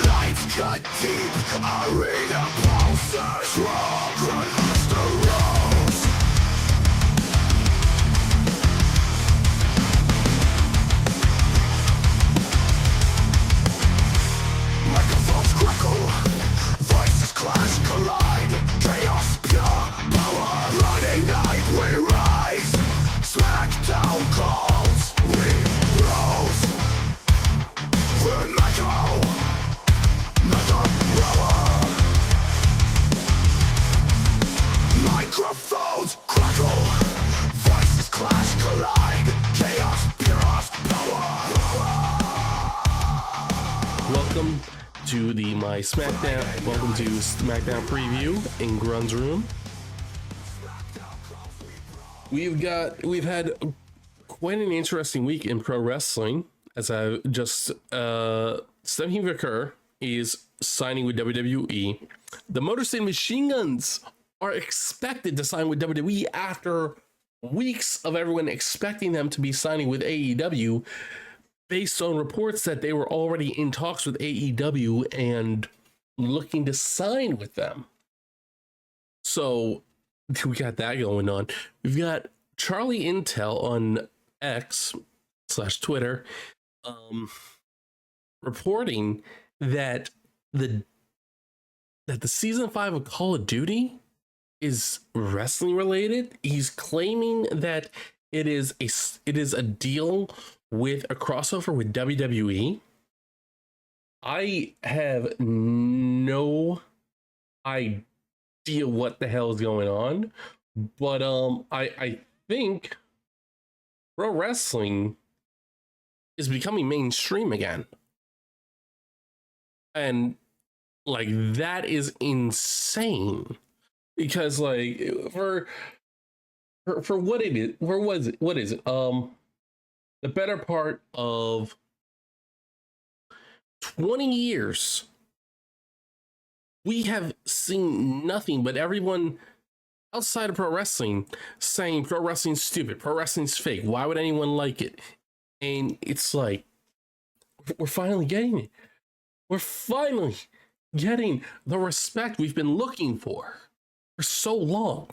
Lights cut deep, arena pulses rock, Grunmeister rose. Microphones crackle, voices clash, collide, chaos, pure power. Running night we rise, Smackdown calls, we rose. Grunmeister, another rower. Microphones crackle, voices clash, collide, chaos, pure power. Welcome to the My Smackdown. Welcome to Smackdown preview in Grun's room. We've had quite an interesting week in pro wrestling, as I just Stephanie Vicker is signing with WWE. The Motor City Machine Guns are expected to sign with WWE after weeks of everyone expecting them to be signing with AEW, based on reports that they were already in talks with AEW and looking to sign with them. So we got that going on. We've got Charlie Intel on X/Twitter reporting that the season 5 of Call of Duty is wrestling related. He's claiming that it is a deal with a crossover with WWE. I have no idea what the hell is going on, but I think pro wrestling is becoming mainstream again, and like that is insane, because like for what it is, what is it the better part of 20 years, we have seen nothing but everyone outside of pro wrestling saying pro wrestling's stupid, pro wrestling's fake, why would anyone like it? And it's like, we're finally getting it. We're finally getting the respect we've been looking for so long.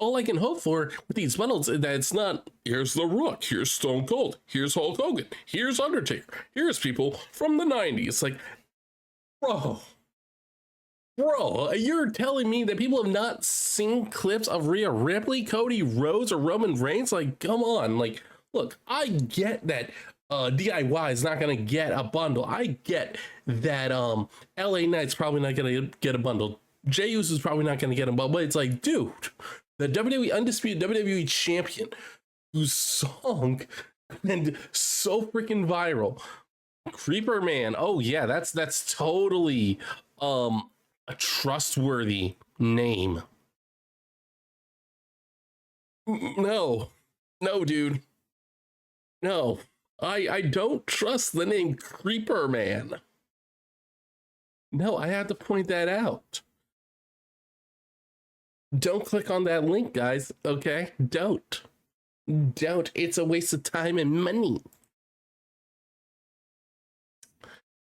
All I can hope for with these bundles is that it's not, here's The Rock, here's Stone Cold, here's Hulk Hogan, here's Undertaker, here's people from the 90s. Like, bro, you're telling me that people have not seen clips of Rhea Ripley, Cody Rhodes, or Roman Reigns? Like, come on. Like, look, I get that DIY is not going to get a bundle. I get that LA Knight's probably not going to get a bundle. Jey Uso's probably not going to get a bundle. But it's like, dude, the WWE Undisputed WWE Champion, whose song went so freaking viral, Creeper Man. Oh yeah, that's totally a trustworthy name. No, dude, no. I don't trust the name Creeper Man. No, I have to point that out. Don't click on that link, guys, okay? Don't. It's a waste of time and money.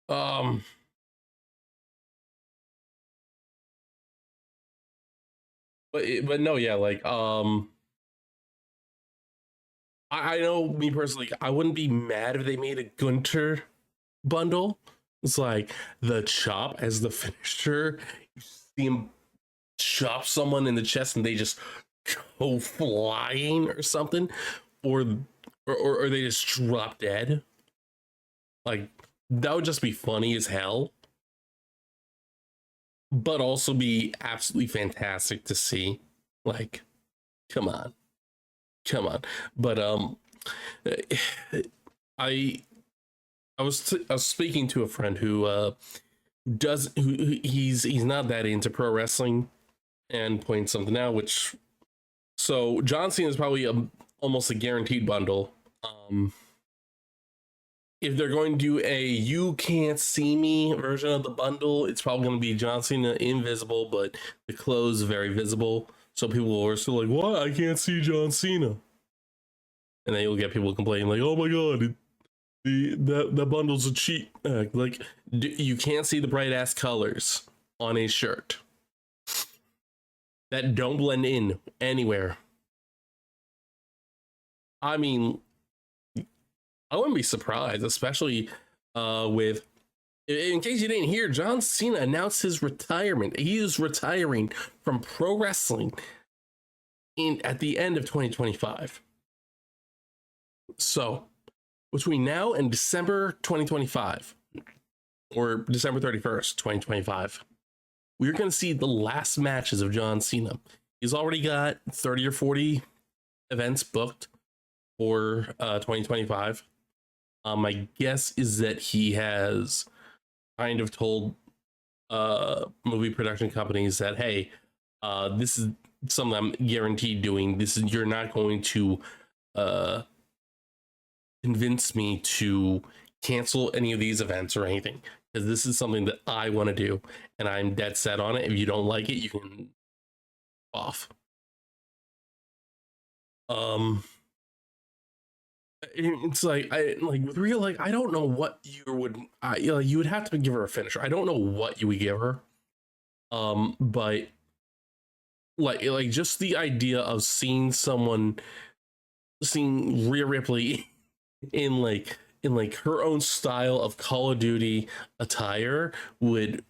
But no, yeah, like, I know, me personally, I wouldn't be mad if they made a Gunter bundle. It's like the chop as the finisher. You see him chop someone in the chest and they just go flying or something, or they just drop dead. Like, that would just be funny as hell, but also be absolutely fantastic to see. Like, come on. But I was speaking to a friend who he's not that into pro wrestling, and pointing something out, which, so John Cena is probably almost a guaranteed bundle. If they're going to do a you can't see me version of the bundle, it's probably going to be John Cena invisible, but the clothes very visible. So people are still like, what? I can't see John Cena. and then you'll get people complaining like, "Oh my god, that bundle's a cheat." Like, you can't see the bright ass colors on a shirt that don't blend in anywhere. I mean, I wouldn't be surprised, especially with. In case you didn't hear, John Cena announced his retirement. He is retiring from pro wrestling at the end of 2025. So, between now and December 2025, or December 31st, 2025, we're going to see the last matches of John Cena. He's already got 30 or 40 events booked for 2025. My guess is that he has kind of told movie production companies that, hey, this is something I'm guaranteed doing. You're not going to convince me to cancel any of these events or anything, because this is something that I want to do and I'm dead set on it. If you don't like it, you can off. It's like, with Rhea, like, I don't know what you would, you would have to give her a finisher. I don't know what you would give her. But like just the idea of seeing Rhea Ripley in her own style of Call of Duty attire would,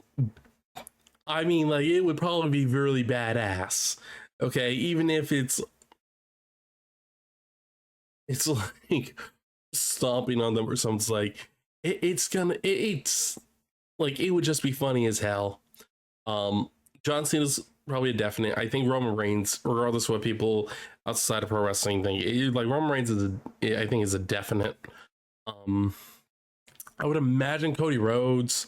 I mean, like, it would probably be really badass. Okay, even if it's like stomping on them or something. It's like it's like, it would just be funny as hell. John Cena's probably a definite. I think Roman Reigns, regardless of what people outside of pro wrestling think, like, Roman Reigns I think is a definite. I would imagine Cody Rhodes.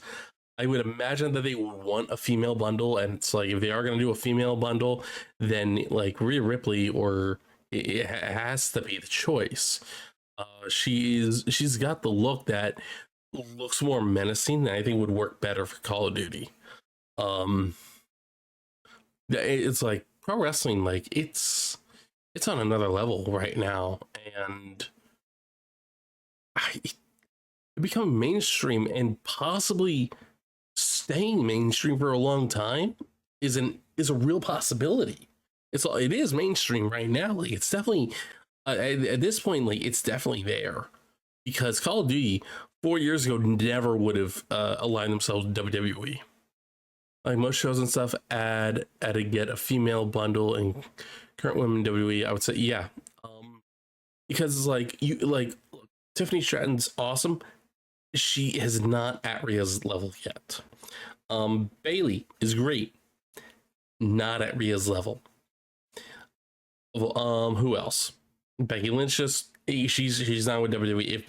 I would imagine that they would want a female bundle, and it's like, if they are going to do a female bundle, then like Rhea Ripley, or it has to be the choice. She's got the look that looks more menacing, and I think would work better for Call of Duty. It's like pro wrestling, like it's on another level right now, and it become mainstream and possibly staying mainstream for a long time is a real possibility. It is mainstream right now. Like, it's definitely at this point, like, it's definitely there, because Call of Duty 4 years ago never would have aligned themselves with WWE. Like, most shows and stuff add to get a female bundle, and current women in WWE, I would say, yeah, because it's like, Tiffany Stratton's awesome. She is not at Rhea's level yet. Bailey is great, not at Rhea's level. Who else? Becky Lynch, she's not with WWE. If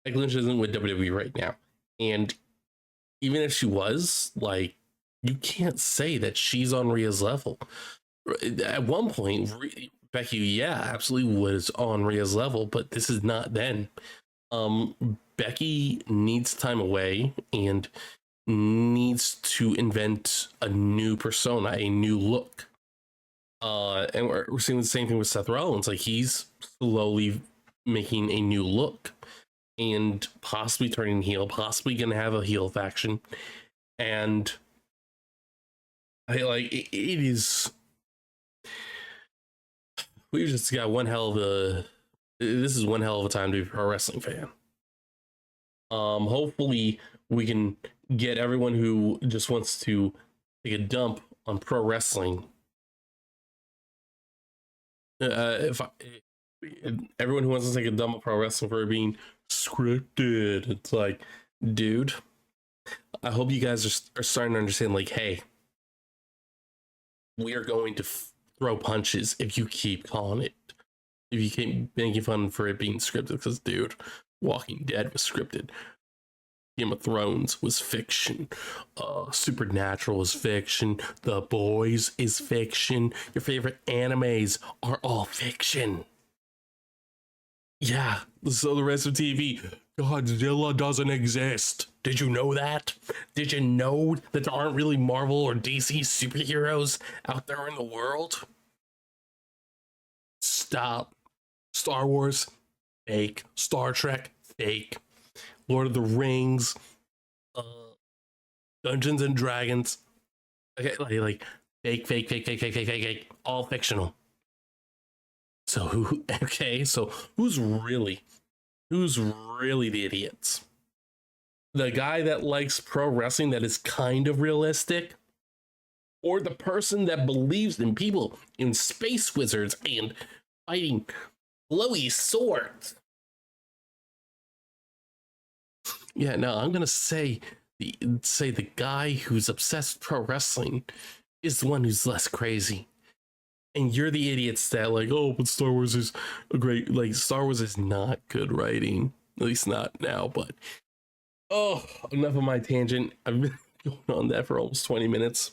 Becky Lynch isn't with WWE right now, and even if she was, like, you can't say that she's on Rhea's level. At one point, Becky, yeah, absolutely was on Rhea's level, but this is not then. Becky needs time away and needs to invent a new persona, a new look. And we're seeing the same thing with Seth Rollins. Like, he's slowly making a new look and possibly turning heel, possibly gonna have a heel faction. And it is, we've just got this is one hell of a time to be a pro wrestling fan. Hopefully we can get everyone who just wants to take a dump on pro wrestling. Everyone who wants to take a dump on pro wrestling for being scripted, it's like, dude, I hope you guys are starting to understand, like, hey, we are going to throw punches if you keep calling it, if you keep making fun for it being scripted. Because, dude, Walking Dead was scripted, Game of Thrones was fiction, Supernatural is fiction, The Boys is fiction, your favorite animes are all fiction. Yeah, so the rest of TV, Godzilla doesn't exist. Did you know that? Did you know that there aren't really Marvel or DC superheroes out there in the world? Stop Star Wars, fake. Star Trek, fake. Lord of the Rings, uh, Dungeons and Dragons, okay, like fake, fake, fake, fake, fake, fake, fake, fake, all fictional. So who? Okay, so who's really the idiots? The guy that likes pro wrestling that is kind of realistic, or the person that believes in people in space wizards and fighting blowy swords? Yeah, no, I'm gonna say the guy who's obsessed with pro wrestling is the one who's less crazy. And you're the idiots that like, oh, but Star Wars is a great, like, Star Wars is not good writing, at least not now. But oh, enough of my tangent. I've been going on that for almost 20 minutes.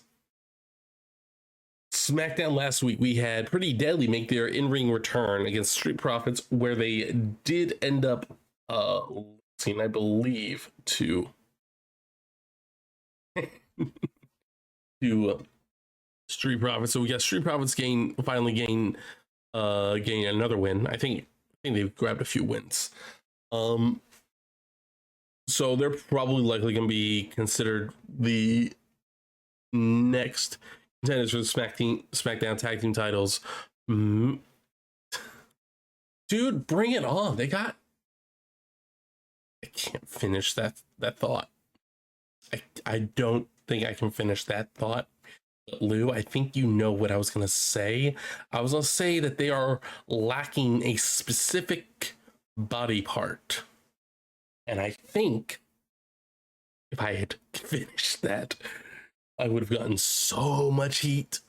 Smackdown last week, we had Pretty Deadly make their in-ring return against Street Profits, where they did end up losing, I believe, to to Street Profits. So we got Street Profits finally gain another win. I think they've grabbed a few wins. So they're probably likely going to be considered the next contenders for the SmackDown tag team titles. Dude, bring it on. I can't finish that thought. I don't think I can finish that thought. Lou, I think you know what I was going to say. I was going to say that they are lacking a specific body part. And I think if I had finished that, I would have gotten so much heat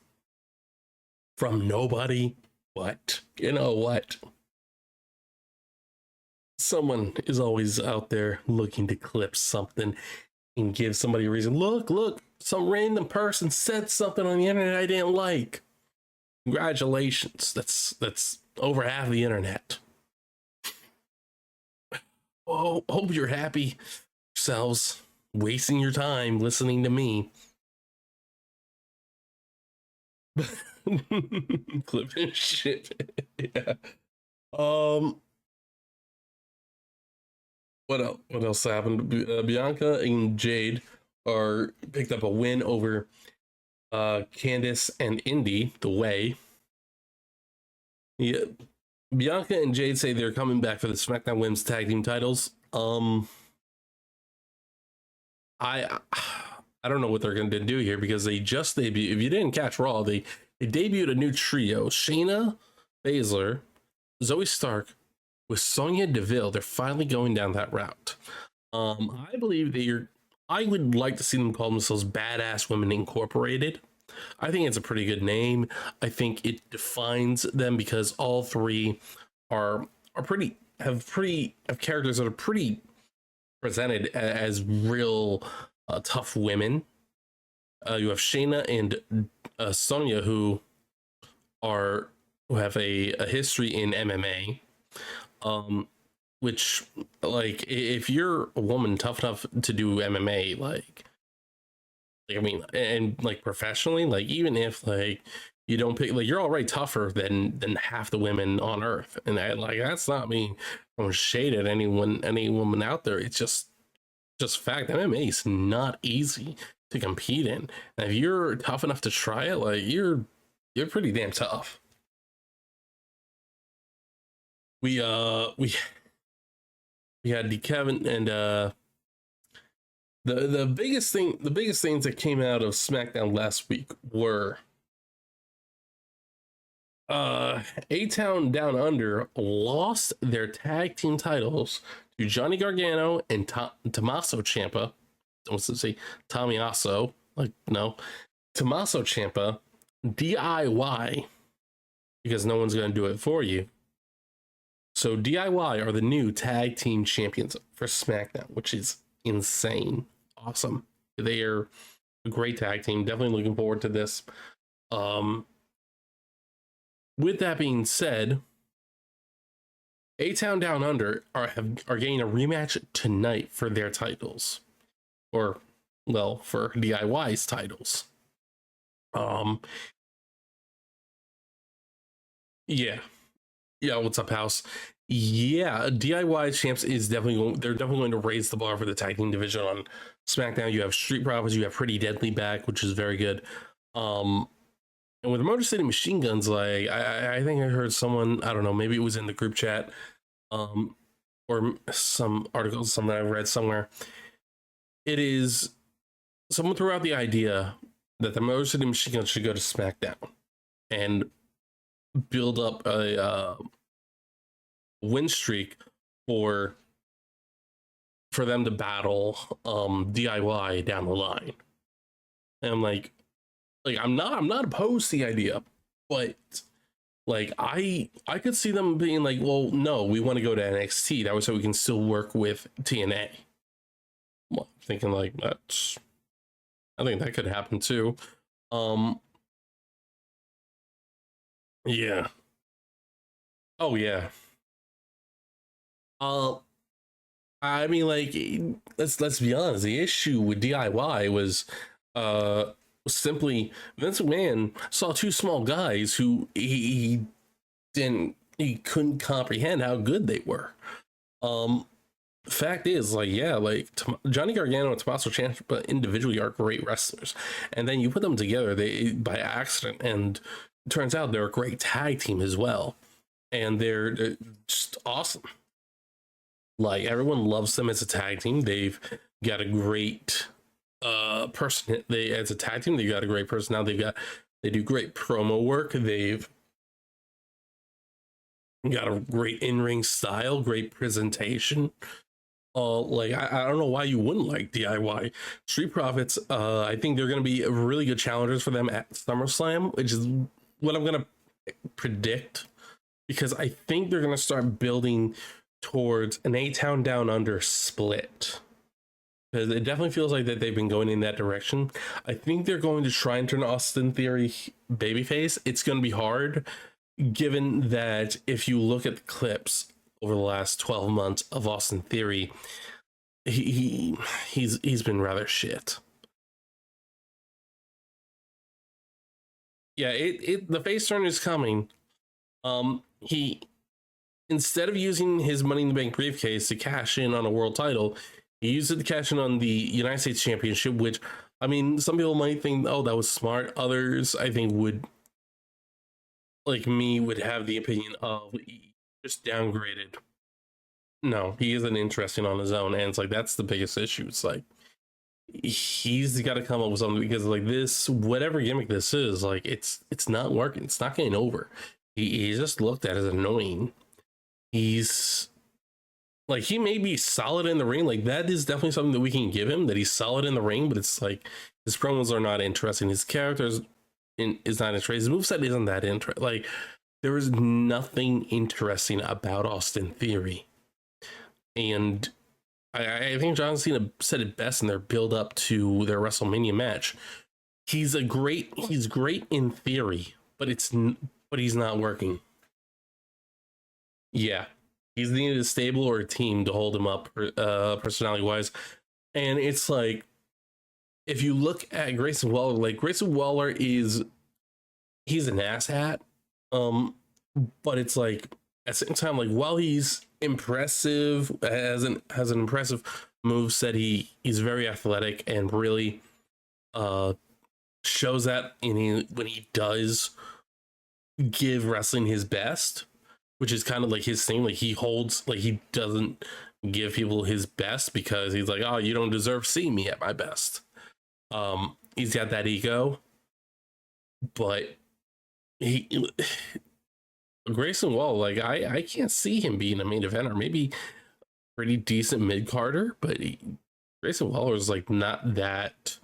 from nobody. What? You know what? Someone is always out there looking to clip something and give somebody a reason. Look, some random person said something on the internet I didn't like. Congratulations. That's over half the internet. Oh, hope you're happy yourselves, wasting your time listening to me. Clipping shit. Yeah. What else happened? Bianca and Jade are picked up a win over Candice and Indy, the Way. Yeah. Bianca and Jade say they're coming back for the SmackDown Women's Tag Team titles. I don't know what they're going to do here because they just debuted. If you didn't catch Raw, they debuted a new trio: Shayna Baszler, Zoe Stark, with Sonya Deville. They're finally going down that route. I believe I would like to see them call themselves Badass Women Incorporated. I think it's a pretty good name. I think it defines them because all three have characters that are pretty presented as real tough women. You have Shayna and Sonya who have a history in MMA. Which, like, if you're a woman tough enough to do MMA, like I mean, and like professionally, like even if like you don't pick, like you're already tougher than half the women on Earth, and that's not me throwing shade at any woman out there. It's just fact. MMA is not easy to compete in, and if you're tough enough to try it, like you're pretty damn tough. We had the Kevin and the biggest things that came out of SmackDown last week were A-Town Down Under lost their tag team titles to Johnny Gargano and Tommaso Ciampa. I was to say Tommaso, like no, Tommaso Ciampa, DIY, because no one's gonna do it for you. So DIY are the new tag team champions for SmackDown, which is insane. Awesome. They are a great tag team. Definitely looking forward to this. With that being said, A-Town Down Under are getting a rematch tonight for their titles. Or, well, for DIY's titles. Yeah. Yeah, what's up, House? Yeah, DIY champs is definitely they're definitely going to raise the bar for the tag team division on SmackDown. You have Street Profits, you have Pretty Deadly back, which is very good. Um, and with Motor City Machine Guns, like I think I heard someone, I don't know, maybe it was in the group chat, um, or some articles, something I've read somewhere. It is someone threw out the idea that the Motor City Machine Guns should go to SmackDown and build up a win streak for them to battle DIY down the line. And I'm like I'm not opposed to the idea, but like I could see them being like, well, no, we want to go to NXT. That way so we can still work with TNA. Well, I'm thinking like I think that could happen too. Yeah. Oh yeah. Uh I mean, like, let's be honest. The issue with DIY was simply Vince McMahon saw two small guys who he couldn't comprehend how good they were. Um, Fact is, like, yeah, like Johnny Gargano and Tommaso Ciampa individually are great wrestlers, and then you put them together they by accident, and it turns out they're a great tag team as well, and they're just awesome. Like everyone loves them as a tag team. They've got a great person. They as a tag team, they've got a great person now. They do great promo work. They've got a great in-ring style, great presentation. Like I don't know why you wouldn't like DIY. Street Profits, I think they're gonna be really good challengers for them at SummerSlam, which is what I'm gonna predict, because I think they're gonna start building towards an A-Town Down Under split, because it definitely feels like that they've been going in that direction. I think they're going to try and turn Austin Theory babyface. It's going to be hard, given that if you look at the clips over the last 12 months of Austin Theory, he's been rather shit. Yeah, the face turn is coming. He, instead of using his Money in the Bank briefcase to cash in on a world title, he used it to cash in on the United States Championship, which, I mean, some people might think, oh, that was smart. Others, I think, would, like me, would have the opinion of he just downgraded. No, he isn't interesting on his own. And it's like, that's the biggest issue. It's like, he's got to come up with something, because like this, whatever gimmick this is, like it's not working. It's not getting over. He's just looked at as annoying. He's like, he may be solid in the ring, like that is definitely something that we can give him, that he's solid in the ring, but it's like his promos are not interesting, his characters is not interesting, his moveset isn't that interesting. Like there is nothing interesting about Austin Theory. And I think John Cena said it best in their build up to their WrestleMania match. He's great in theory, but he's not working. Yeah, he's needed a stable or a team to hold him up, personality wise. And it's like, if you look at Grayson Waller, like Grayson Waller he's an asshat, but it's like at the same time, like while he's impressive, has an impressive move set, he's very athletic and really shows that when he does give wrestling his best, which is kind of like his thing. Like he doesn't give people his best because he's like, oh, you don't deserve to see me at my best. He's got that ego, but Grayson Wall, like I can't see him being a main eventer. Maybe pretty decent mid carder, but Grayson Waller is like not that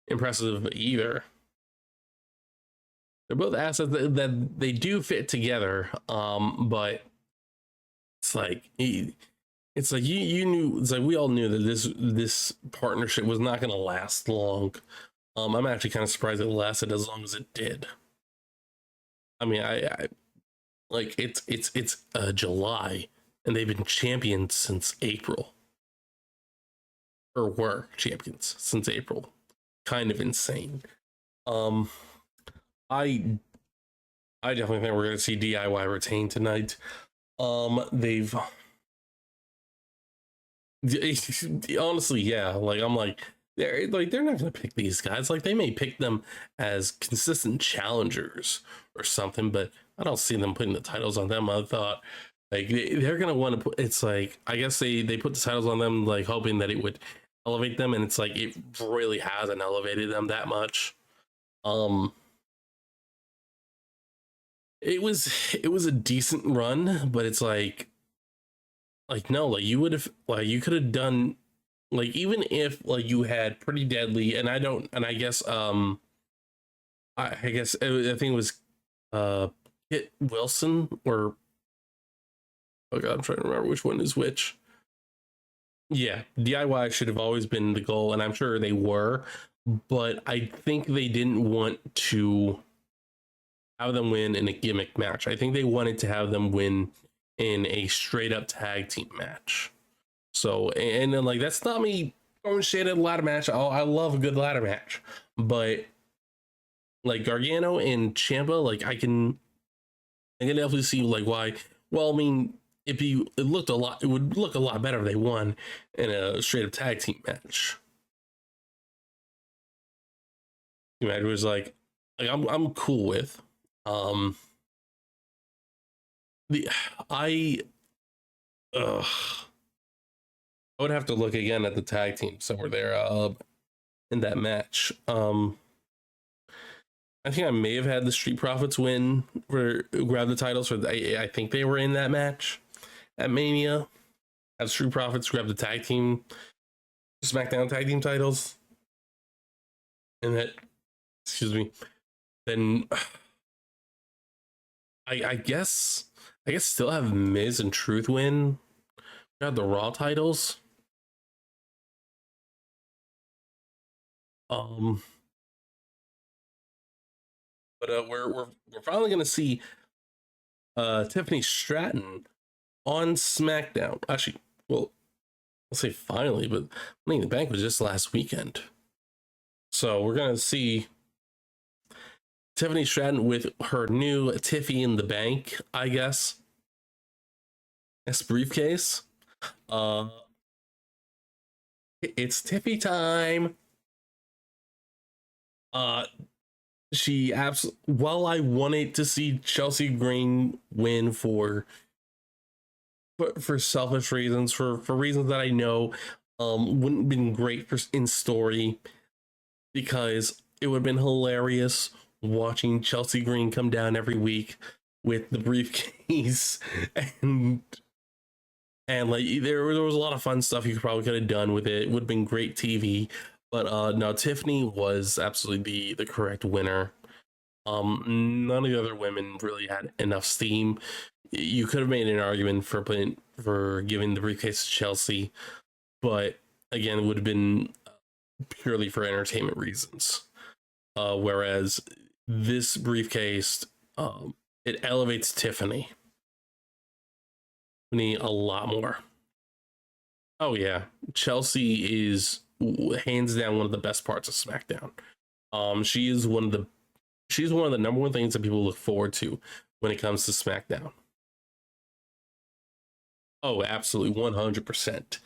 impressive either. They're both assets that they do fit together, but it's like you knew, it's like we all knew that this partnership was not going to last long. I'm actually kind of surprised it lasted as long as it did. I mean, I like it's July and they've been champions since April, or were champions since April. Kind of insane. I definitely think we're going to see DIY retain tonight. They've honestly, yeah. Like I'm like they're not gonna pick these guys. Like they may pick them as consistent challengers or something, but I don't see them putting the titles on them. I thought like they're gonna want to put. It's like I guess they put the titles on them like hoping that it would elevate them, and it's like it really hasn't elevated them that much. Um, it was a decent run, but it's like no, like you would have like you could have done like even if like you had pretty deadly and I don't and I guess I guess I think it was Kit Wilson or oh god I'm trying to remember which one is which. Yeah, DIY should have always been the goal, and I'm sure they were, but I think they didn't want to have them win in a gimmick match. I think they wanted to have them win in a straight up tag team match. So, and then like that's not me throwing shade at a ladder match. Oh, I love a good ladder match, but like Gargano and Champa, like I can definitely see like why. Well, I mean, it looked a lot, it would look a lot better if they won in a straight up tag team match. The match was like I'm cool with. Um, the I ugh, I would have to look again at the tag team so we're there in that match. I think I may have had the Street Profits win for grab the titles. For I think they were in that match at Mania. Have Street Profits grab the tag team SmackDown tag team titles, and that excuse me. Then I guess still have Miz and Truth win. Grab the Raw titles. Um, but we're finally gonna see Tiffany Stratton on SmackDown. Actually, well, I'll say finally, but Money in the Bank was just last weekend. So we're gonna see Tiffany Stratton with her new Tiffy in the Bank, I guess. This briefcase. Uh it's Tiffy time. Uh she absolutely while I wanted to see Chelsea Green win for selfish reasons, for reasons that I know wouldn't have been great for in story, because it would have been hilarious watching Chelsea Green come down every week with the briefcase and like there was a lot of fun stuff you probably could have done with it. It would have been great TV. But no, Tiffany was absolutely the correct winner. None of the other women really had enough steam. You could have made an argument for giving the briefcase to Chelsea, but again, it would have been purely for entertainment reasons. Whereas this briefcase, it elevates Tiffany a lot more. Oh yeah, Chelsea is hands down one of the best parts of SmackDown. She's one of the number one things that people look forward to when it comes to SmackDown. Oh, absolutely, 100%.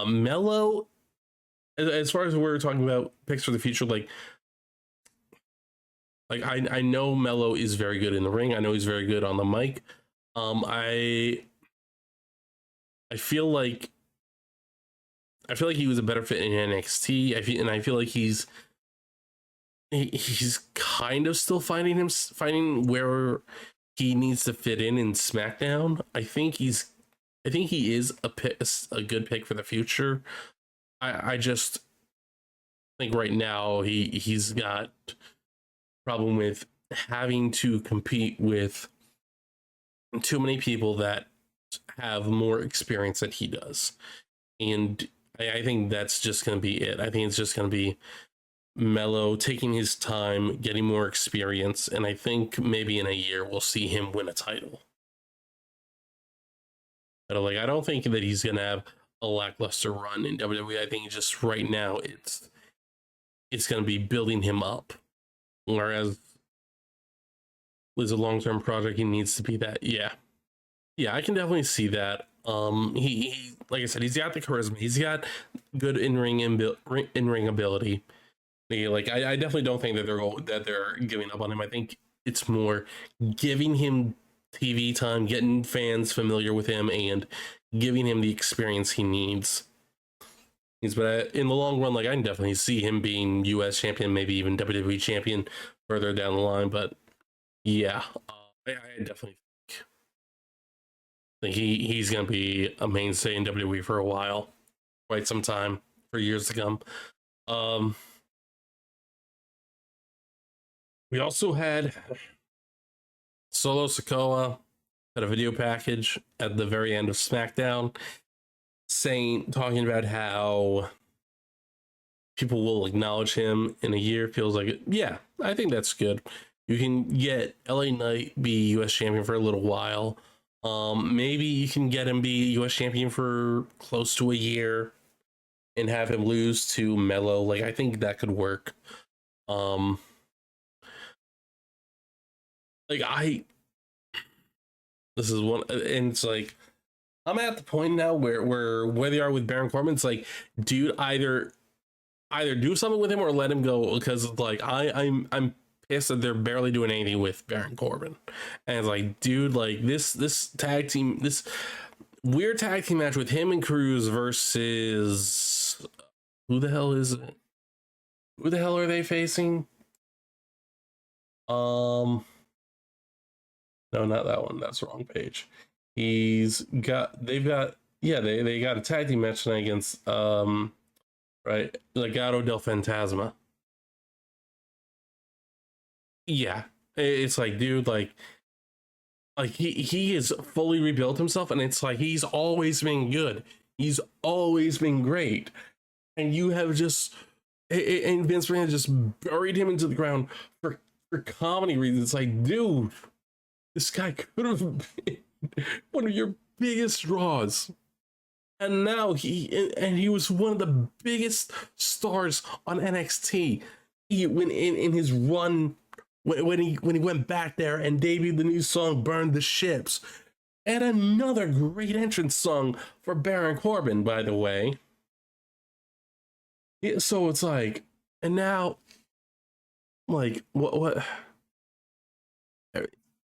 Mello, as far as we're talking about picks for the future, like I know Mello is very good in the ring. I know he's very good on the mic. I feel like he was a better fit in NXT. I feel like he's kind of still finding where he needs to fit in SmackDown. I think he is a good pick for the future. I just think right now he's got a problem with having to compete with too many people that have more experience than he does. And I think that's just going to be it. I think it's just going to be Mello taking his time, getting more experience, and I think maybe in a year we'll see him win a title. But like, I don't think that he's going to have a lackluster run in WWE. I think just right now it's going to be building him up, whereas with a long-term project, he needs to be that. Yeah, Yeah, I can definitely see that. He like I said, he's got the charisma. He's got good in ring ability. Like I definitely don't think that they're giving up on him. I think it's more giving him TV time, getting fans familiar with him, and giving him the experience he needs. But in the long run, like I can definitely see him being U.S. champion, maybe even WWE champion further down the line. But yeah, I definitely think he's gonna be a mainstay in WWE for a while, quite some time, for years to come. Um, we also had Solo Sikoa had a video package at the very end of SmackDown talking about how people will acknowledge him in a year. Feels like it. Yeah, I think that's good. You can get LA Knight be US champion for a little while. Maybe you can get him be US champion for close to a year and have him lose to Mello. Like I think that could work. Um like I this is one, and it's like I'm at the point now where whether you are with Baron Corbin, it's like, dude, either do something with him or let him go, because like I'm pissed that they're barely doing anything with Baron Corbin. And it's like, dude, like this tag team, this weird tag team match with him and Cruz versus who the hell is it? Who the hell are they facing? No, not that one. That's the wrong page. They've got yeah, they got a tag team match tonight against right, Legado del Fantasma. Yeah, it's like, dude, like he has fully rebuilt himself, and it's like he's always been good. He's always been great, and you have just and Vince McMahon just buried him into the ground for comedy reasons. It's like, dude, this guy could have been one of your biggest draws, and now he was one of the biggest stars on NXT. When in his run, when he went back there and debuted the new song "Burn the Ships," and another great entrance song for Baron Corbin, by the way. Yeah, so it's like, and now, like, what?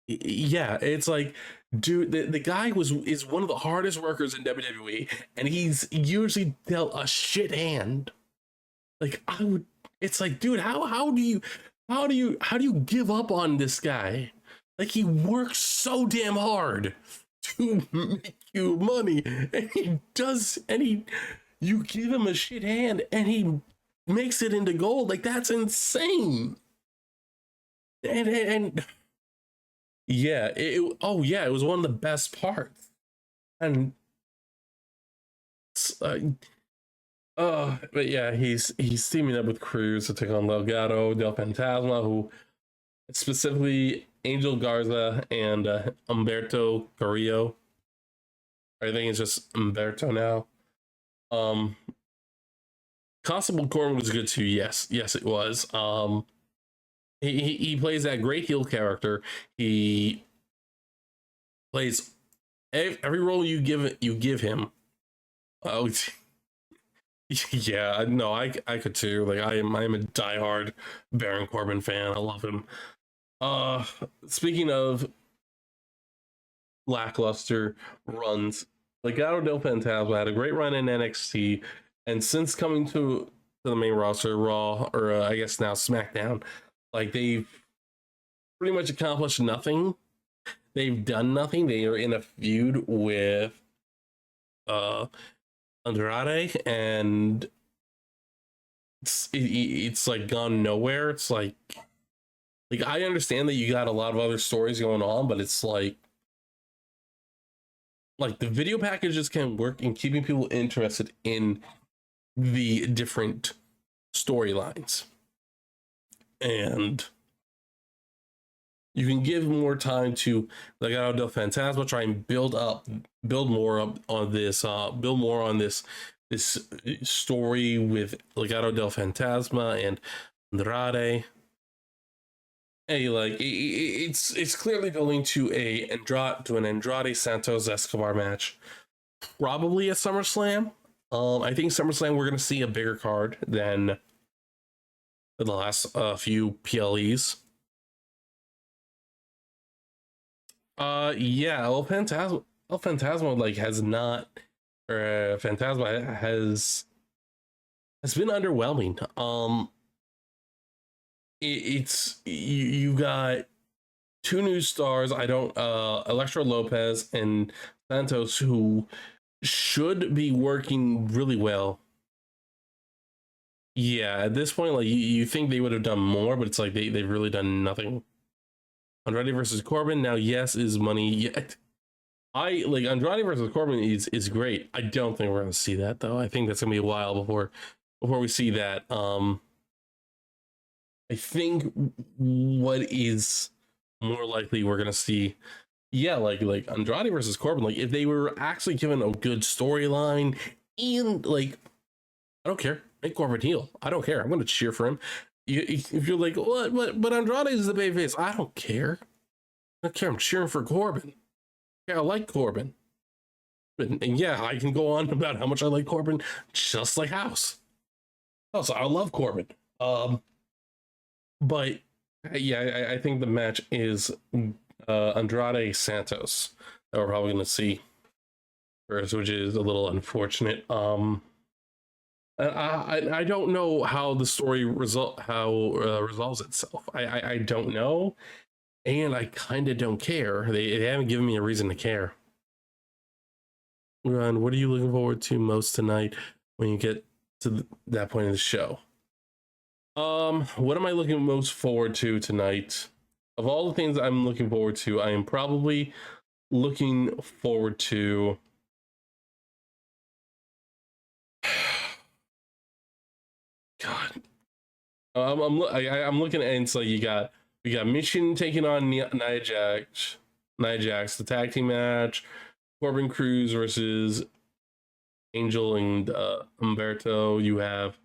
Yeah, it's like, dude, the guy is one of the hardest workers in WWE, and he's usually dealt a shit hand. Like I would, it's like, dude, how do you give up on this guy? Like he works so damn hard to make you money, and he does, and you give him a shit hand, and he makes it into gold. Like that's insane. And yeah, oh yeah, it was one of the best parts. And uh, but yeah, he's teaming up with Cruz to take on Delgado del Fantasma, who specifically Angel Garza and Humberto Carrillo. I think it's just Humberto now. Um, Constable Corbin was good too. Yes, it was. He plays that great heel character. He plays every role you give him. Oh, yeah, no, I could too. Like I am a diehard Baron Corbin fan. I love him. Uh, Speaking of lackluster runs, Legado del Fantasma had a great run in NXT, and since coming to the main roster, Raw, or I guess now SmackDown, like they've pretty much accomplished nothing. They've done nothing. They are in a feud with uh Andrade, and it's like gone nowhere. It's like I understand that you got a lot of other stories going on, but it's like the video packages can work in keeping people interested in the different storylines, and you can give more time to Legado del Fantasma, try and build more up on this, build more on this story with Legado del Fantasma and Andrade. Hey, like it's clearly going to an Andrade Santos Escobar match, probably at SummerSlam. I think SummerSlam we're gonna see a bigger card than the last few PLEs. Yeah, El Phantasmo like has not, or Phantasma has been underwhelming. It's you got two new stars. I don't Electro Lopez and Santos who should be working really well. Yeah, at this point, like you think they would have done more, but it's like they've really done nothing. Andrade versus Corbin now, yes, is money. Yet I like Andrade versus Corbin is great. I don't think we're gonna see that though. I think that's gonna be a while before we see that. I think what is more likely we're gonna see, yeah, like Andrade versus Corbin. Like if they were actually given a good storyline, and like I don't care, make Corbin heel. I don't care. I'm gonna cheer for him. If you're like what, but Andrade is the babyface. I don't care. I don't care. I'm cheering for Corbin. Yeah, I like Corbin. And yeah, I can go on about how much I like Corbin, just like House. Also, I love Corbin. But yeah, I think the match is Andrade Santos that we're probably going to see first, which is a little unfortunate. I don't know how the story resolves itself. I don't know, and I kind of don't care. They haven't given me a reason to care. Grun, what are you looking forward to most tonight when you get to that point of the show? What am I looking most forward to tonight? Of all the things I'm looking forward to, I am probably looking forward to. God, I'm looking at, and it's like we got Mission taking on Nia Jax, the tag team match, Corbin Cruz versus Angel and Umberto. You have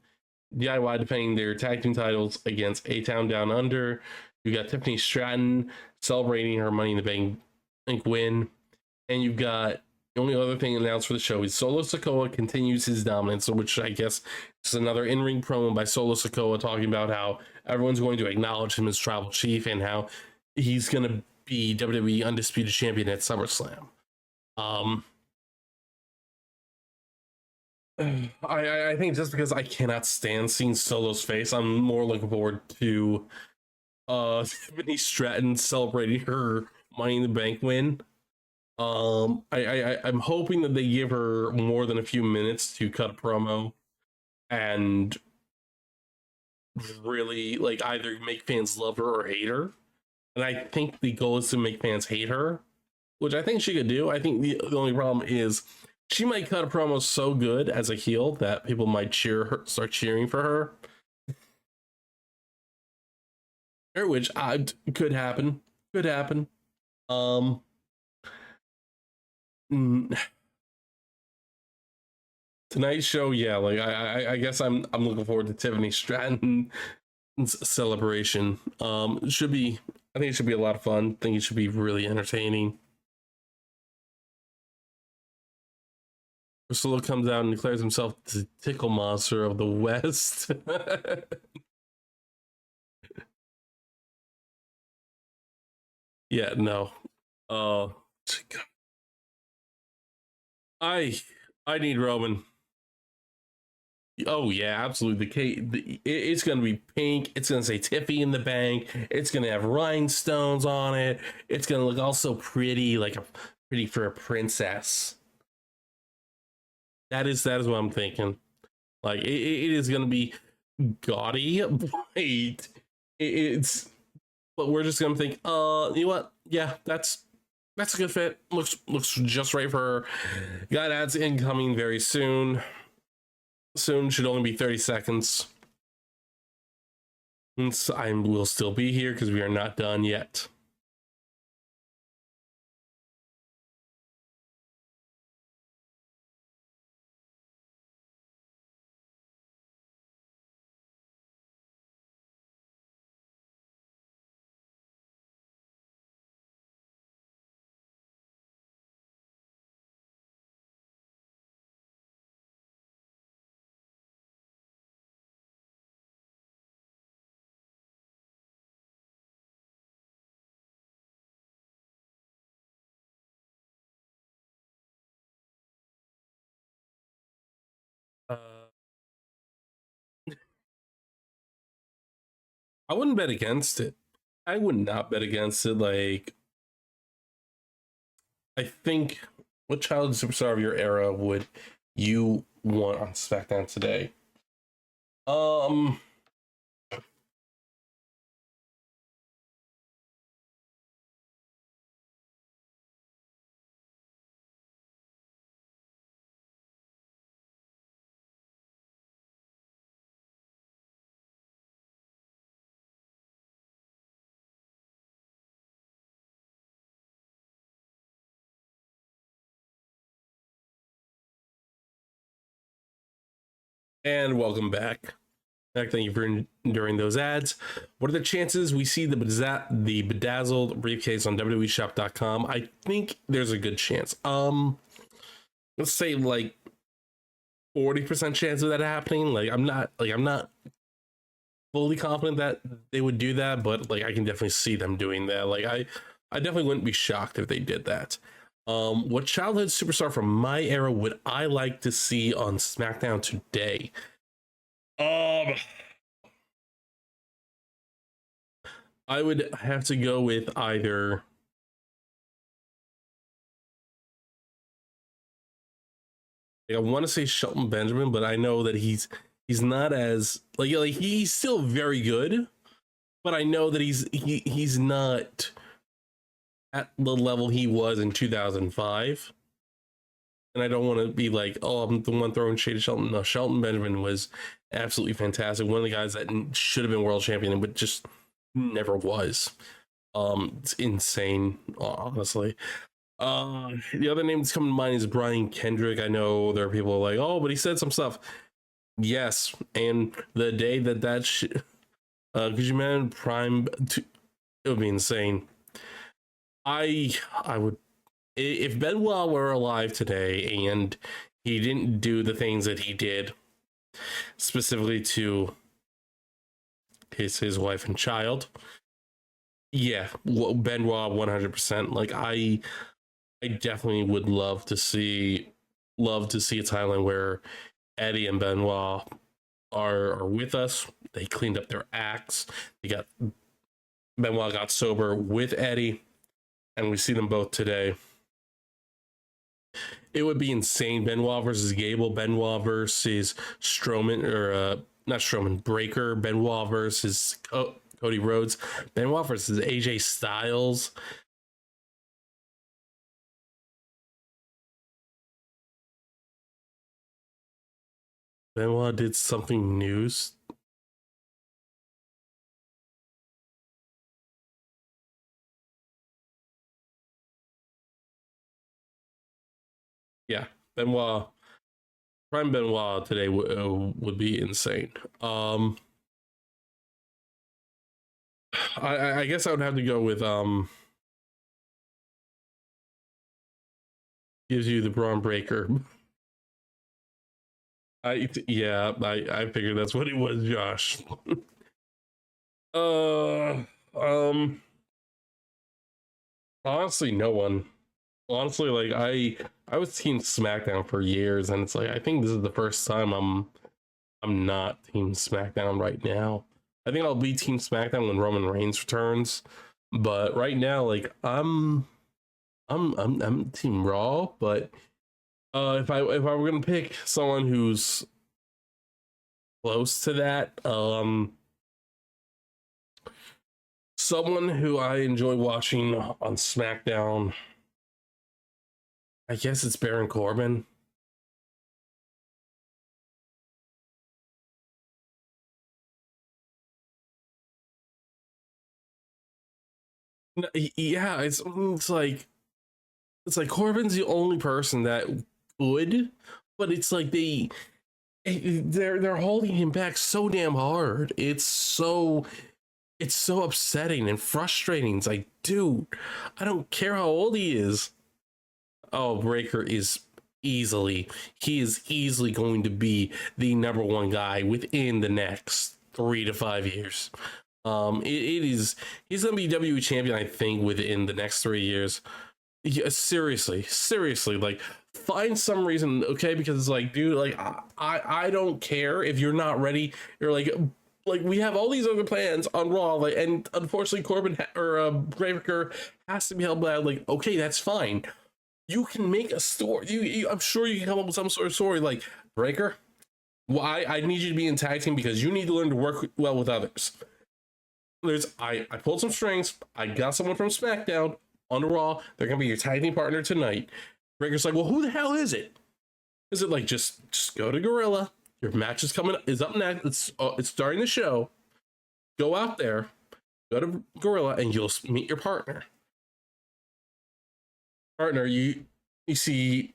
DIY defending their tag team titles against A Town Down Under. You got Tiffany Stratton celebrating her Money in the Bank win, and you've got the only other thing announced for the show is Solo Sikoa continues his dominance, which I guess is another in-ring promo by Solo Sikoa talking about how everyone's going to acknowledge him as tribal chief and how he's going to be WWE Undisputed Champion at SummerSlam. Um, I think just because I cannot stand seeing Solo's face, I'm more looking forward to Tiffany Stratton celebrating her Money in the Bank win. I'm hoping that they give her more than a few minutes to cut a promo and really like either make fans love her or hate her. And I think the goal is to make fans hate her, which I think she could do. I think the only problem is she might cut a promo so good as a heel that people might start cheering for her. Or which could happen. Could happen. Um, mm, tonight's show, yeah, like I guess I'm looking forward to Tiffany Stratton's celebration. It should be. I think it should be a lot of fun. I think it should be really entertaining. Priscilla comes out and declares himself the tickle monster of the West. Yeah, no. Uh, I I need Roman. Oh yeah, absolutely. It's gonna be pink. It's gonna say Tiffy in the bank. It's gonna have rhinestones on it. It's gonna look all so pretty, like pretty for a princess. That is what I'm thinking. Like it is gonna be gaudy, but it's but we're just gonna think, you know what? Yeah, that's a good fit. Looks just right for her. Got ads incoming very soon. Soon should only be 30 seconds. And so I will still be here because we are not done yet. I wouldn't bet against it. I would not bet against it. Like, I think, what childhood superstar of your era would you want on SmackDown today? Um, and welcome back. Thank you for enduring those ads. What are the chances we see the bedazzled briefcase on WWEshop.com? I think there's a good chance. Let's say like 40% chance of that happening. I'm not fully confident that they would do that, but like I can definitely see them doing that. Like I definitely wouldn't be shocked if they did that. What childhood superstar from my era would I like to see on SmackDown today? I would have to go with either I want to say Shelton Benjamin, but I know that he's not as like he's still very good, but I know that he's not at the level he was in 2005. And I don't want to be like, oh, I'm the one throwing shade at Shelton. No, Shelton Benjamin was absolutely fantastic. One of the guys that should have been world champion, but just never was. It's insane, honestly. The other name that's coming to mind is Brian Kendrick. I know there are people like, oh, but he said some stuff. Yes, and the day that could you imagine it would be insane. I would, if Benoit were alive today and he didn't do the things that he did, specifically to his wife and child, yeah, Benoit 100%. Like I definitely would love to see a timeline where Eddie and Benoit are with us. They cleaned up their acts. Benoit got sober with Eddie, and we see them both today. It would be insane. Benoit versus Gable, Benoit versus Strowman, or not Strowman, Breaker, Benoit versus Cody Rhodes, Benoit versus AJ Styles. Benoit did something news. Yeah, Benoit, Prime Benoit today would be insane. I guess I would have to go with gives you the Braun Breaker. I figured that's what it was, Josh. Um, honestly, no one. Honestly, like I was Team SmackDown for years, and it's like I think this is the first time I'm not Team SmackDown right now. I think I'll be Team SmackDown when Roman Reigns returns, but right now, like I'm Team Raw. But if I were gonna pick someone who's close to that, someone who I enjoy watching on SmackDown, I guess it's Baron Corbin. Yeah, it's like Corbin's the only person that would, but it's like they're holding him back so damn hard. It's so upsetting and frustrating. It's like, dude, I don't care how old he is. Oh, Breaker is he is easily going to be the number one guy within the next 3 to 5 years. It is he's gonna be WWE champion, I think, within the next 3 years. Yeah, seriously, like find some reason, okay? Because it's like, dude, like I don't care if you're not ready. You're like, like we have all these other plans on Raw, like, and unfortunately Corbin or Graveker has to be held back. Like, okay, that's fine. You can make a story. I'm sure you can come up with some sort of story like Breaker. Well, I need you to be in tag team because you need to learn to work well with others. I pulled some strings. I got someone from SmackDown on Raw. They're gonna be your tag team partner tonight. Breaker's like, well, who the hell is it? Is it like just go to Gorilla? Your match is up next. It's starting the show. Go out there, go to Gorilla, and you'll meet your partner. You see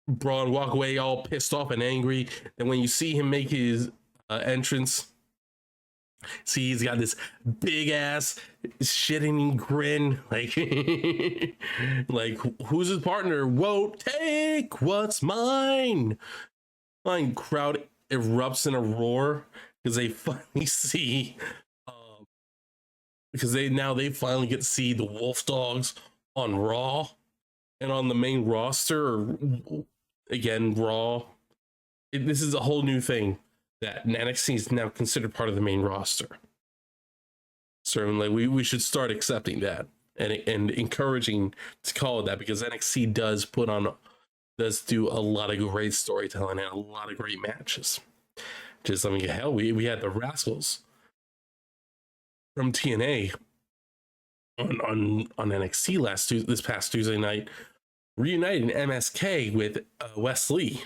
Braun walk away all pissed off and angry. Then when you see him make his entrance, see he's got this big ass shitting grin, like like who's his partner? Won't take what's mine. Fine, crowd erupts in a roar because they finally see, because they finally get to see the Wolf Dogs on Raw and on the main roster. Or, again, Raw. This is a whole new thing that NXT is now considered part of the main roster. Certainly, we should start accepting that and encouraging to call it that, because NXT does do a lot of great storytelling and a lot of great matches. Just, I mean, hell, we had the Rascals from TNA on NXT this past Tuesday night, reuniting MSK with Wes Lee.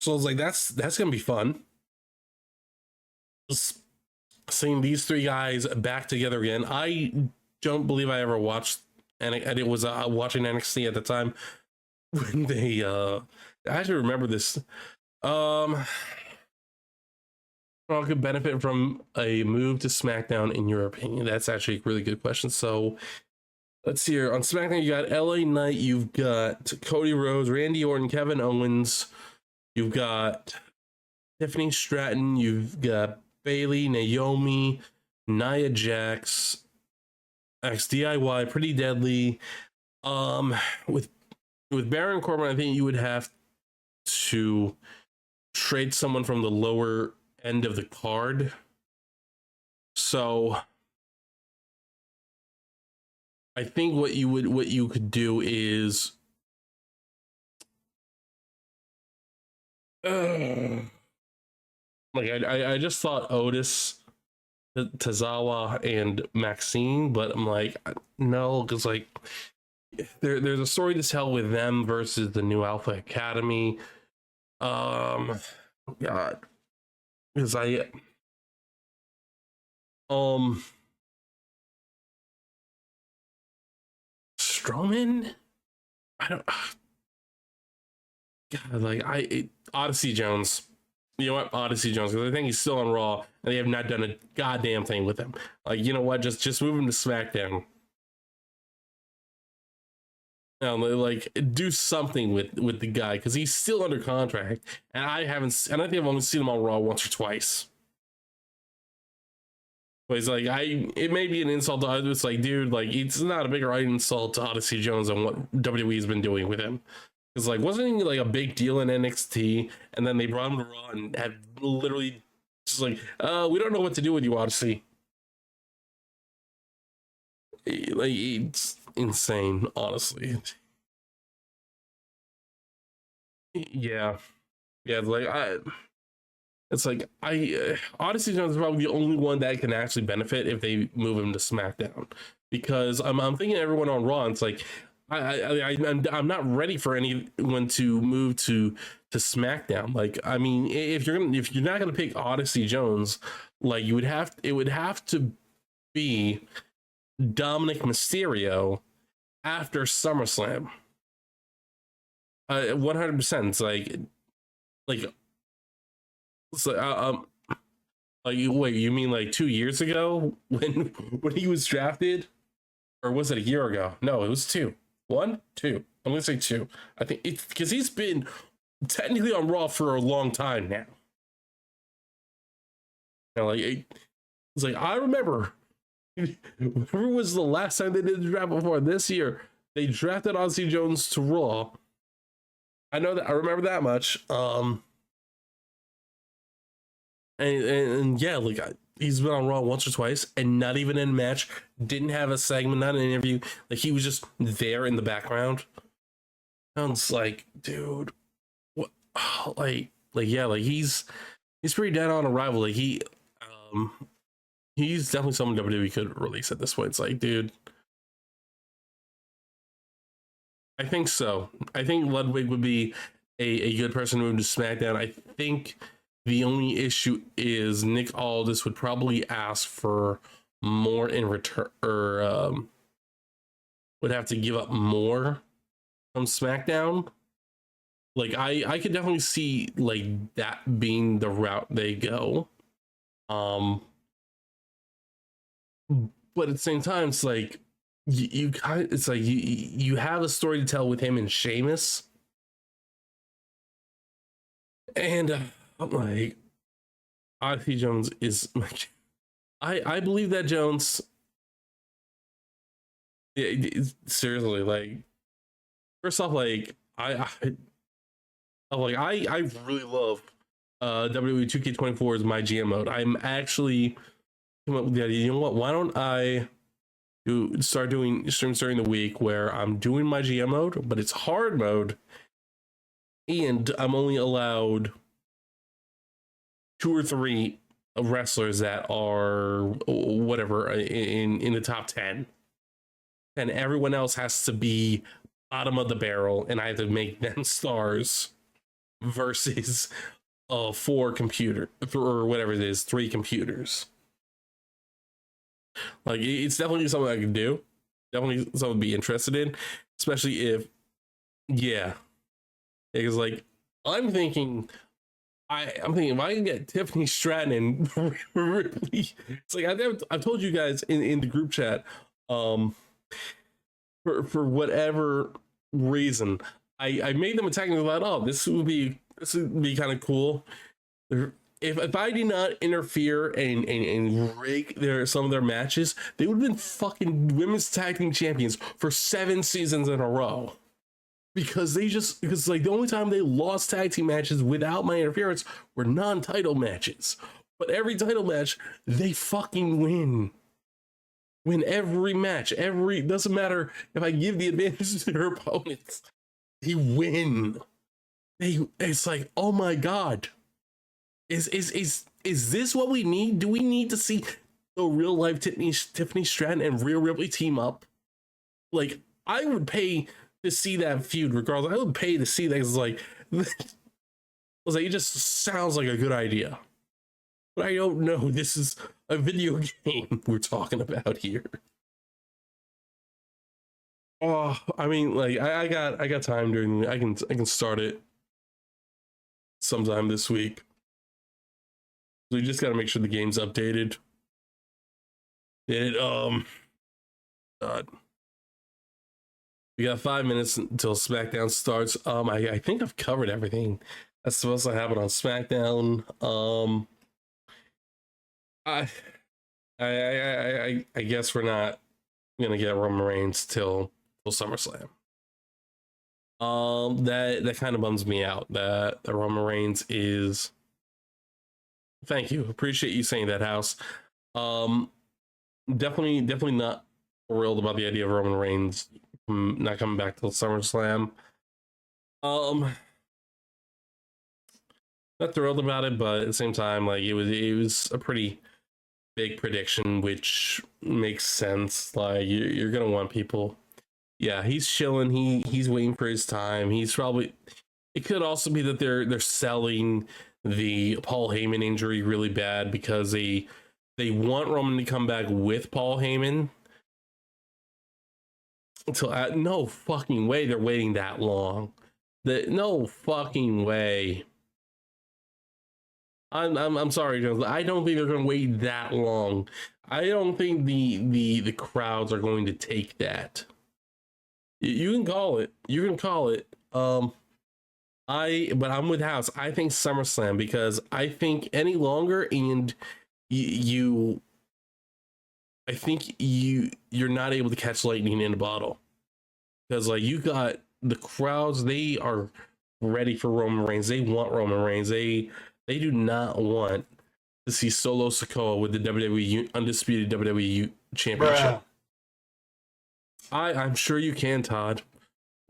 So I was like, that's gonna be fun. Just seeing these three guys back together again. I don't believe I ever watched, and it was watching NXT at the time when they I actually remember this. All could benefit from a move to SmackDown, in your opinion? That's actually a really good question. So let's see here. On SmackDown, you got LA Knight, you've got Cody Rhodes, Randy Orton, Kevin Owens, you've got Tiffany Stratton, you've got Bayley, Naomi, Nia Jax, XDIY, Pretty Deadly. With Baron Corbin, I think you would have to trade someone from the lower end of the card. So I think what you could do is like I just thought Otis, Tozawa, and Maxine, but I'm like, no, because like there's a story to tell with them versus the New Alpha Academy. God, because Strowman, I don't, God, like Odyssey Jones. You know what, Odyssey Jones, because I think he's still on Raw and they have not done a goddamn thing with him. Like, you know what, just move him to SmackDown. Like, do something with the guy, because he's still under contract, and I think I've only seen him on Raw once or twice. But it's like, it may be an insult to others. It's like, dude, like, it's not a bigger insult to Odyssey Jones than what WWE's been doing with him. Because, like, wasn't he like a big deal in NXT, and then they brought him to Raw and had literally just like, we don't know what to do with you, Odyssey. Like, it's insane, honestly. Yeah, like Odyssey Jones is probably the only one that can actually benefit if they move him to SmackDown, because I'm thinking everyone on Raw, it's like I'm not ready for anyone to move to SmackDown. Like, I mean, if you're not gonna pick Odyssey Jones, like it would have to be Dominic Mysterio after SummerSlam. 100%. It's like wait, you mean like 2 years ago when he was drafted, or was it a year ago? No, it was 2. 1, 2. I'm gonna say 2. I think it's because he's been technically on Raw for a long time now. You know, like it's like, I remember. Where was the last time they did the draft before this year? They drafted Odyssey Jones to Raw. I know that, I remember that much. and yeah, like he's been on Raw once or twice, and not even in a match. Didn't have a segment, not an interview. Like he was just there in the background. Sounds like, dude, what? Like yeah, like he's pretty dead on arrival. Like um, he's definitely someone WWE could release at this point. It's like, dude, I think so. I think Ludwig would be a good person to move to SmackDown. I think the only issue is Nick Aldis would probably ask for more in return, or would have to give up more from SmackDown. Like I could definitely see like that being the route they go. Um, but at the same time, it's like you kind it's like you have a story to tell with him and Sheamus, and I'm like Odyssey Jones is like I believe that Jones, seriously, like first off, like I really love WWE 2K24's my GM mode. I'm actually came up with the idea, you know what, why don't I start doing streams during the week where I'm doing my GM mode, but it's hard mode, and I'm only allowed 2 or 3 wrestlers that are whatever in the top 10, and everyone else has to be bottom of the barrel, and I have to make them stars versus 4 computer or whatever it is, 3 computers. Like it's definitely something I can do, definitely something to be interested in, especially if, yeah, because like I'm thinking if I can get Tiffany Stratton and Ripley, it's like I've told you guys in the group chat, for whatever reason, I made them attacking the thought, oh, this would be kind of cool if I did not interfere and rig some of their matches. They would have been fucking women's tag team champions for 7 seasons in a row. Because like the only time they lost tag team matches without my interference were non-title matches. But every title match, they fucking win every match. Doesn't matter if I give the advantage to their opponents, they win. It's like, oh my god, is this what we need? Do we need to see the real life Tiffany Stratton and Rhea Ripley team up? Like, I would pay to see that feud regardless. I would pay to see that. It's like, it just sounds like a good idea, but I don't know. This is a video game we're talking about here. Oh, I mean, like I got time during the week. I can start it sometime this week. So we just got to make sure the game's updated. God. We got 5 minutes until SmackDown starts. I think I've covered everything that's supposed to happen on SmackDown. I guess we're not gonna get Roman Reigns till SummerSlam. That kind of bums me out that Roman Reigns is. Thank you, appreciate you saying that, House. Definitely not thrilled about the idea of Roman Reigns not coming back till SummerSlam. Not thrilled about it, but at the same time, like it was a pretty big prediction, which makes sense. Like you're gonna want people. Yeah, he's chilling. He's waiting for his time. He's probably. It could also be that they're selling the Paul Heyman injury really bad because they want Roman to come back with Paul Heyman. Until no fucking way they're waiting that long. No fucking way. I'm sorry, Jones. I don't think they're going to wait that long. I don't think the crowds are going to take that. You can call it. You can call it. But I'm with House. I think SummerSlam, because I think any longer and I think you're not able to catch lightning in a bottle, because like you got the crowds, they are ready for Roman Reigns. They want Roman Reigns. They do not want to see Solo Sikoa with the WWE undisputed WWE Championship. I'm sure you can, Todd.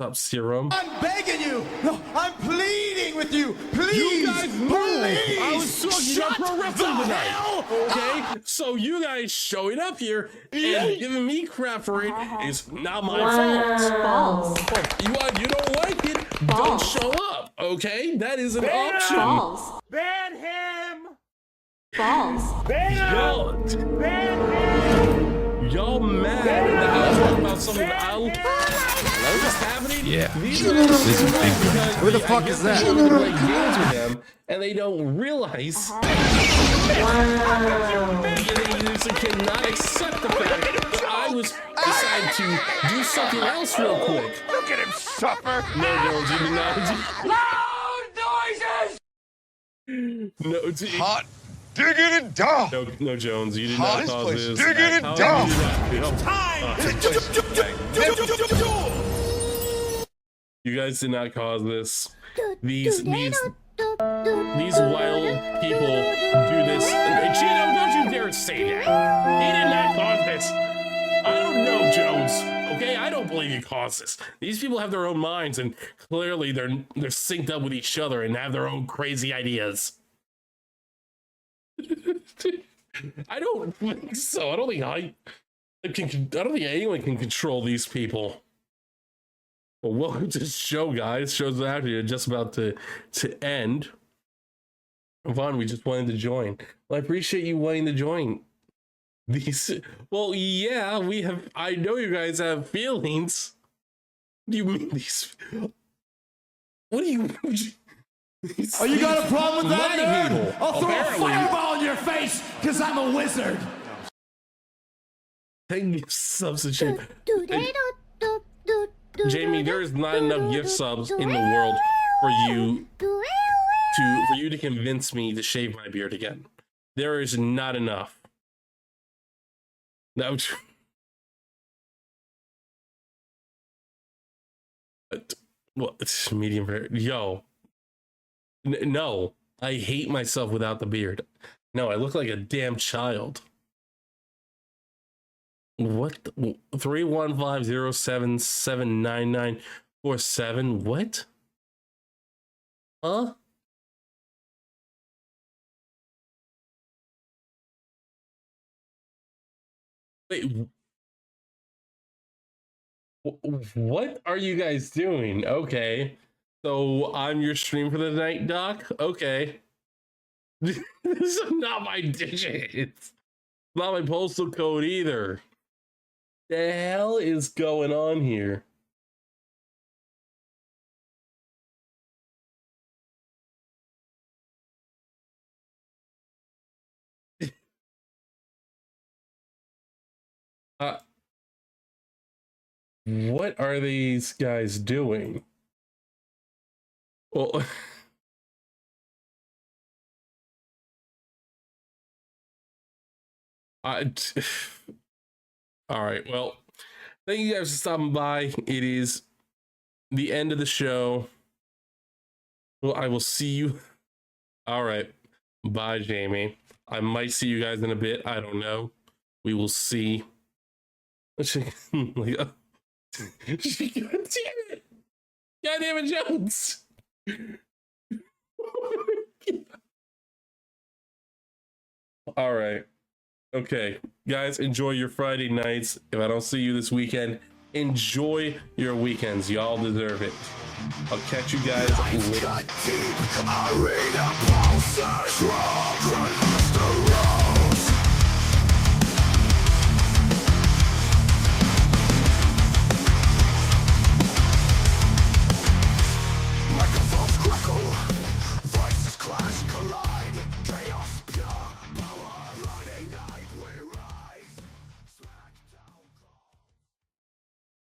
Stop, Serum. I'm begging you. No, I'm pleading with you. Please. You guys knew please. I was talking about pro wrestling tonight. Okay, so you guys showing up here and giving me crap for it is not my fault. You don't like it? Don't show up. Okay, that is an option. Balls. Ban him. Balls. Ban him. Ban him. Y'all mad that I was talking about something that's happening? Yeah. These are Who the fuck is that? Play games with them, and they don't realize. They just cannot accept the fact that I was decided to do something else real quick. Look at him suffer. No, Jones, you did not. Loud noises. No, it's- Hot digging and dumb. no, Jones, you did not This cause place this. digging and How dumb. did you do that? Time. You guys did not cause this. These wild people do this. Chino, don't you dare say that. He did not cause this. I don't know, Jones. Okay, I don't believe you caused this. These people have their own minds, and clearly they're synced up with each other and have their own crazy ideas. I don't think so. I don't think anyone can control these people. Well, welcome to the show, guys. Show's actually just about to end. Vaughn, we just wanted to join. Well, I appreciate you wanting to join. Well, yeah, we have. I know you guys have feelings. What do you mean these? What do you? Oh, you got a problem with that, My nerd? people, I'll throw a apparently. fireball in your face because I'm a wizard. 10 gift substitute. Jamie, there is not enough gift subs in the world for you to convince me to shave my beard again. There is not enough. No. What? Medium hair. Yo. No. I hate myself without the beard. No, I look like a damn child. What? 31507799947. What? Huh? Wait. What are you guys doing? Okay. So I'm your stream for the night, Doc? Okay. This is not my digits. Not my postal code either. The hell is going on here? What are these guys doing? Well, all right. Well, thank you guys for stopping by. It is the end of the show. Well, I will see you. All right. Bye, Jamie. I might see you guys in a bit. I don't know. We will see. God damn it! God damn it, Jones! All right. Okay, guys, enjoy your Friday nights. If I don't see you this weekend, enjoy your weekends. Y'all deserve it. I'll catch you guys later. Cut deep, arena pulses, raw, Grunmeister.